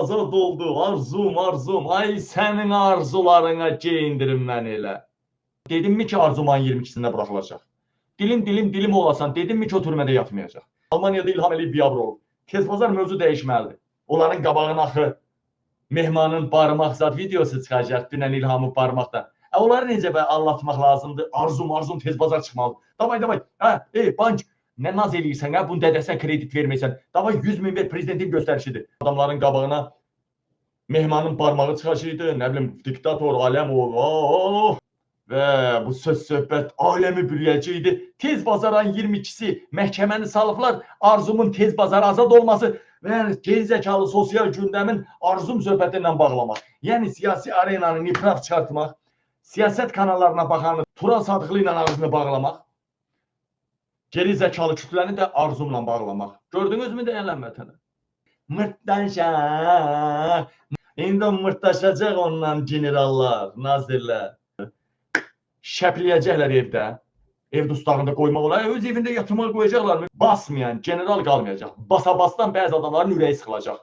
Azad oldu, arzum. Ay sənin arzularına geyindirin məni elə. Dedimmi ki, Arzum ayın 22-sində buraxılacaq? Dilim olasan, dedimmi ki, o türmədə yatmayacaq? Almaniyada İlham Əliyev biabr olub. Tezbazar mövzu dəyişməlidir. Onların qabağına axı mehmanın barmaq zad videosu çıxacaq, dünən İlhamı barmaqdan. Onları necə anlatmaq lazımdır? Arzum tezbazar çıxmalı. Davay. Bank, nə naz eləyirsən, bunun dədəsən kredit verməysən. Davay 100 min ver, prezidentin göstərişidir. Adamların qabağına mehmanın barmağı çıxacaqdı, nə bilim, diktator, Aləmov, və bu söz-söhbət aləmi bürüyəcəkdi. Tezbazar ayın 22-si məhkəməni salıblar, Arzumun tezbazar azad olması və gerizəkalı sosial gündəmin Arzum söhbəti ilə bağlamaq. Yəni siyasi arenanı nifraf çıxartmaq, siyasət kanallarına baxanı Turan Sadıqlı ilə ağzını bağlamaq, gerizəkalı kütləni də Arzumla bağlamaq. Gördünüzmü deyilən vətəni? Mırtdaşaq. İndi mırtdaşacaq ondan generallar, nazirlər. Şəpləyəcəklər evdə. Ev dustağında qoymaq olar. Öz evində yatırmağa qoyacaqlar mı? Basmayan general qalmayacaq. Basa-basdan bəzi adamların ürəyi sıxılacaq.